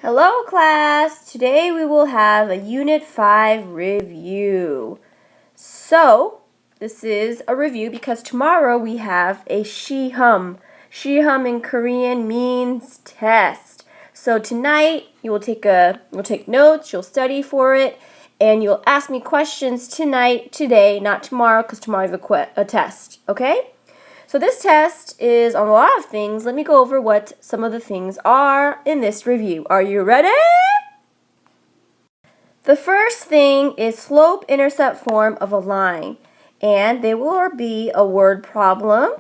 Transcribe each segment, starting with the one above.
Hello class! Today we will have a Unit 5 review. So, this is a review because tomorrow we have a Shihum. Shihum in Korean means test. So tonight you'll take notes, you'll study for it, and you'll ask me questions today, not tomorrow, because tomorrow you have a test, okay? So this test is on a lot of things. Let me go over what some of the things are in this review. Are you ready? The first thing is slope-intercept form of a line. And there will be a word problem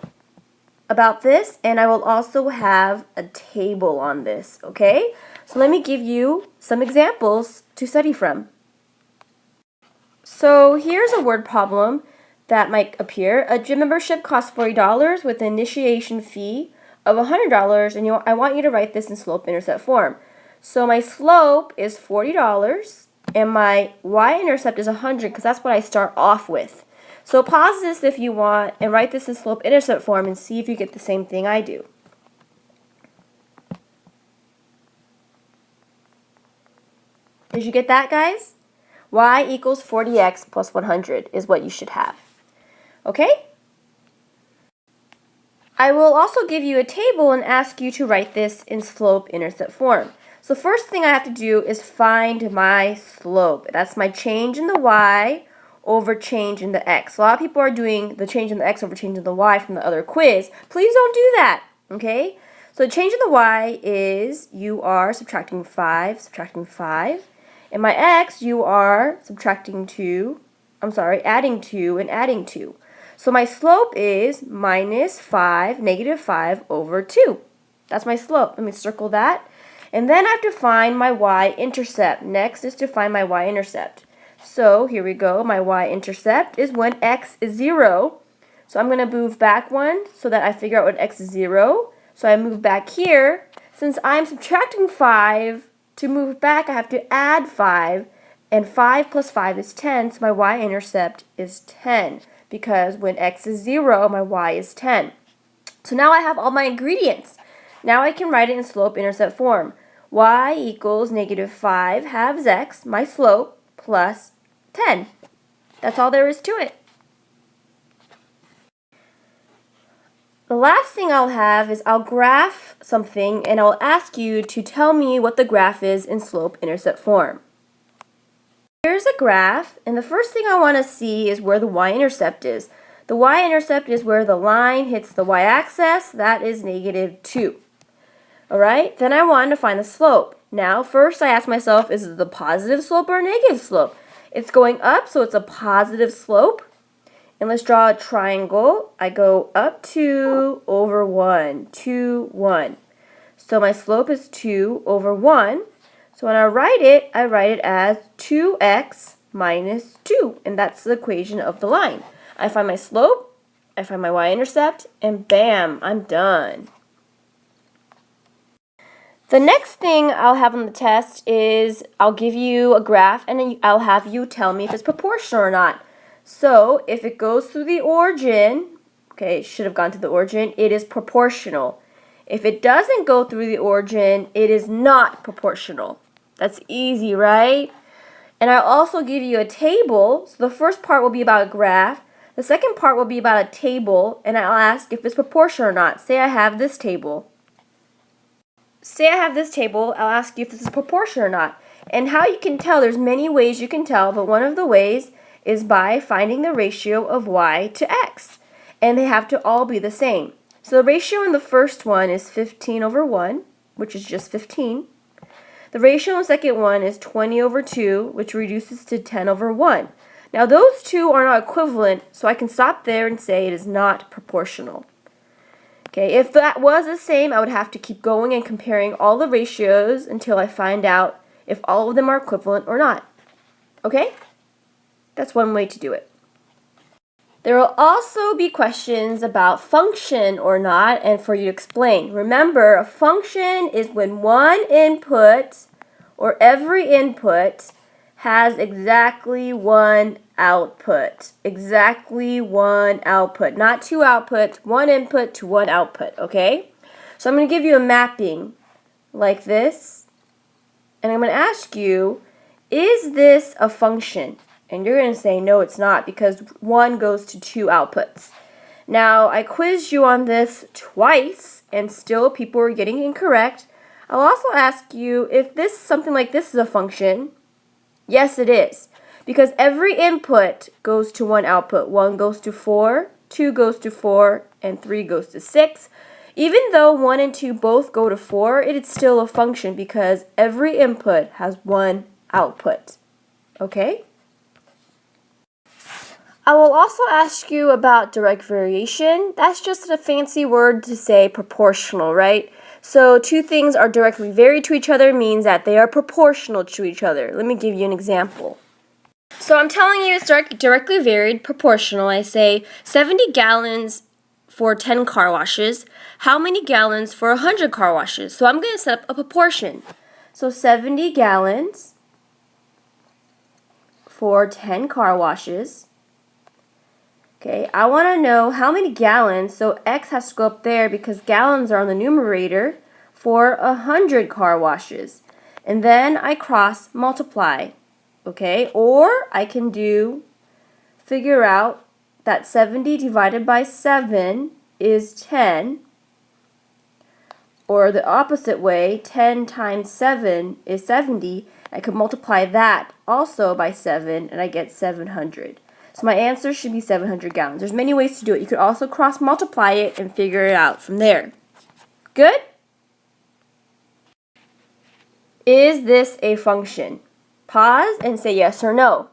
about this, and I will also have a table on this, okay? So let me give you some examples to study from. So here's a word problem that might appear. A gym membership costs $40 with an initiation fee of $100, and I want you to write this in slope-intercept form. So my slope is $40, and my y-intercept is 100 because that's what I start off with. So pause this if you want and write this in slope-intercept form and see if you get the same thing I do. Did you get that, guys? Y equals 40x plus 100 is what you should have. Okay? I will also give you a table and ask you to write this in slope-intercept form. So first thing I have to do is find my slope. That's my change in the y over change in the x. A lot of people are doing the change in the x over change in the y from the other quiz. Please don't do that, okay? So change in the y is you are subtracting 5, and my x you are adding 2, and adding 2. So my slope is minus 5, negative 5 over 2. That's my slope. Let me circle that. And then I have to find my y-intercept. Next is to find my y-intercept. So here we go. My y-intercept is when x is 0. So I'm going to move back one so that I figure out when x is 0. So I move back here. Since I'm subtracting 5, to move back I have to add 5. And 5 plus 5 is 10, so my y-intercept is 10. Because when x is 0, my y is 10. So now I have all my ingredients. Now I can write it in slope-intercept form. Y equals negative 5 halves x, my slope, plus 10. That's all there is to it. The last thing I'll have is I'll graph something and I'll ask you to tell me what the graph is in slope-intercept form. Here's a graph, and the first thing I want to see is where the y-intercept is. The y-intercept is where the line hits the y-axis. That is negative 2. Alright, then I want to find the slope. Now, first I ask myself, is it the positive slope or a negative slope? It's going up, so it's a positive slope. And let's draw a triangle. I go up 2 over 1, 2, 1. So my slope is 2 over 1. So when I write it as 2x minus 2, and that's the equation of the line. I find my slope, I find my y-intercept, and bam, I'm done. The next thing I'll have on the test is I'll give you a graph, and then I'll have you tell me if it's proportional or not. So if it goes through the origin, okay, it should have gone to the origin, it is proportional. If it doesn't go through the origin, it is not proportional. That's easy, right? And I'll also give you a table. So the first part will be about a graph. The second part will be about a table, and I'll ask if it's proportional or not. Say I have this table. I'll ask you if this is proportional or not. And how you can tell, there's many ways you can tell, but one of the ways is by finding the ratio of y to x. And they have to all be the same. So the ratio in the first one is 15 over 1, which is just 15. The ratio in the second one is 20 over 2, which reduces to 10 over 1. Now those two are not equivalent, so I can stop there and say it is not proportional. Okay, if that was the same, I would have to keep going and comparing all the ratios until I find out if all of them are equivalent or not. Okay? That's one way to do it. There will also be questions about function or not, and for you to explain. Remember, a function is when one input or every input has exactly one output. Exactly one output. Not two outputs, one input to one output, okay? So I'm going to give you a mapping like this. and I'm going to ask you, is this a function? And you're going to say, no, it's not, because 1 goes to 2 outputs. Now, I quizzed you on this twice, and still people were getting incorrect. I'll also ask you if something like this is a function. Yes, it is, because every input goes to 1 output. 1 goes to 4, 2 goes to 4, and 3 goes to 6. Even though 1 and 2 both go to 4, it is still a function because every input has 1 output. Okay? I will also ask you about direct variation. That's just a fancy word to say proportional, right? So 2 things are directly varied to each other means that they are proportional to each other. Let me give you an example. So I'm telling you it's directly varied, proportional. I say 70 gallons for 10 car washes. How many gallons for 100 car washes? So I'm going to set up a proportion. So 70 gallons for 10 car washes. Okay, I want to know how many gallons, so X has to go up there because gallons are on the numerator, for 100 car washes. And then I cross multiply. Okay, or I can figure out that 70 divided by 7 is 10, or the opposite way, 10 times 7 is 70. I could multiply that also by 7, and I get 700. So my answer should be 700 gallons. There's many ways to do it. You could also cross multiply it and figure it out from there. Good? Is this a function? Pause and say yes or no.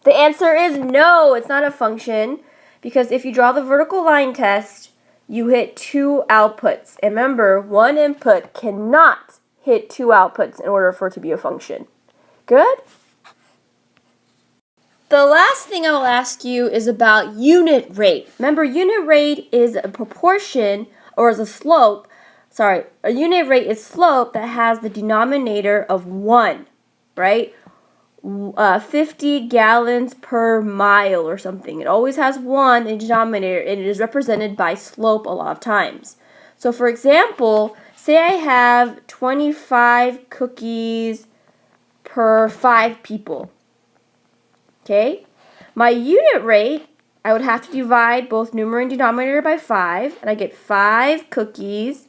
The answer is no, it's not a function, because if you draw the vertical line test, you hit 2 outputs. And remember, 1 input cannot hit 2 outputs in order for it to be a function. Good? The last thing I will ask you is about unit rate. Remember, unit rate is a proportion, or is a slope. Sorry, a unit rate is slope that has the denominator of 1, right? 50 gallons per mile or something. It always has 1 in the denominator, and it is represented by slope a lot of times. So for example, say I have 25 cookies per 5 people. Okay? My unit rate, I would have to divide both numerator and denominator by 5, and I get 5 cookies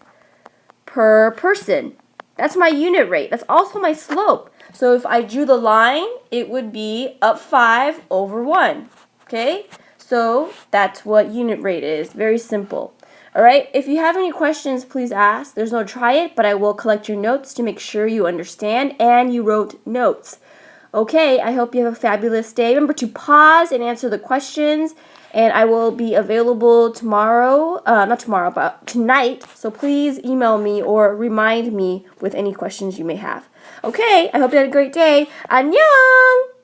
per person. That's my unit rate. That's also my slope. So if I drew the line, it would be up 5 over 1. Okay? So that's what unit rate is. Very simple. Alright? If you have any questions, please ask. There's no try it, but I will collect your notes to make sure you understand and you wrote notes. Okay, I hope you have a fabulous day. Remember to pause and answer the questions, and I will be available tomorrow, not tomorrow, but tonight, so please email me or remind me with any questions you may have. Okay, I hope you had a great day. Annyeong!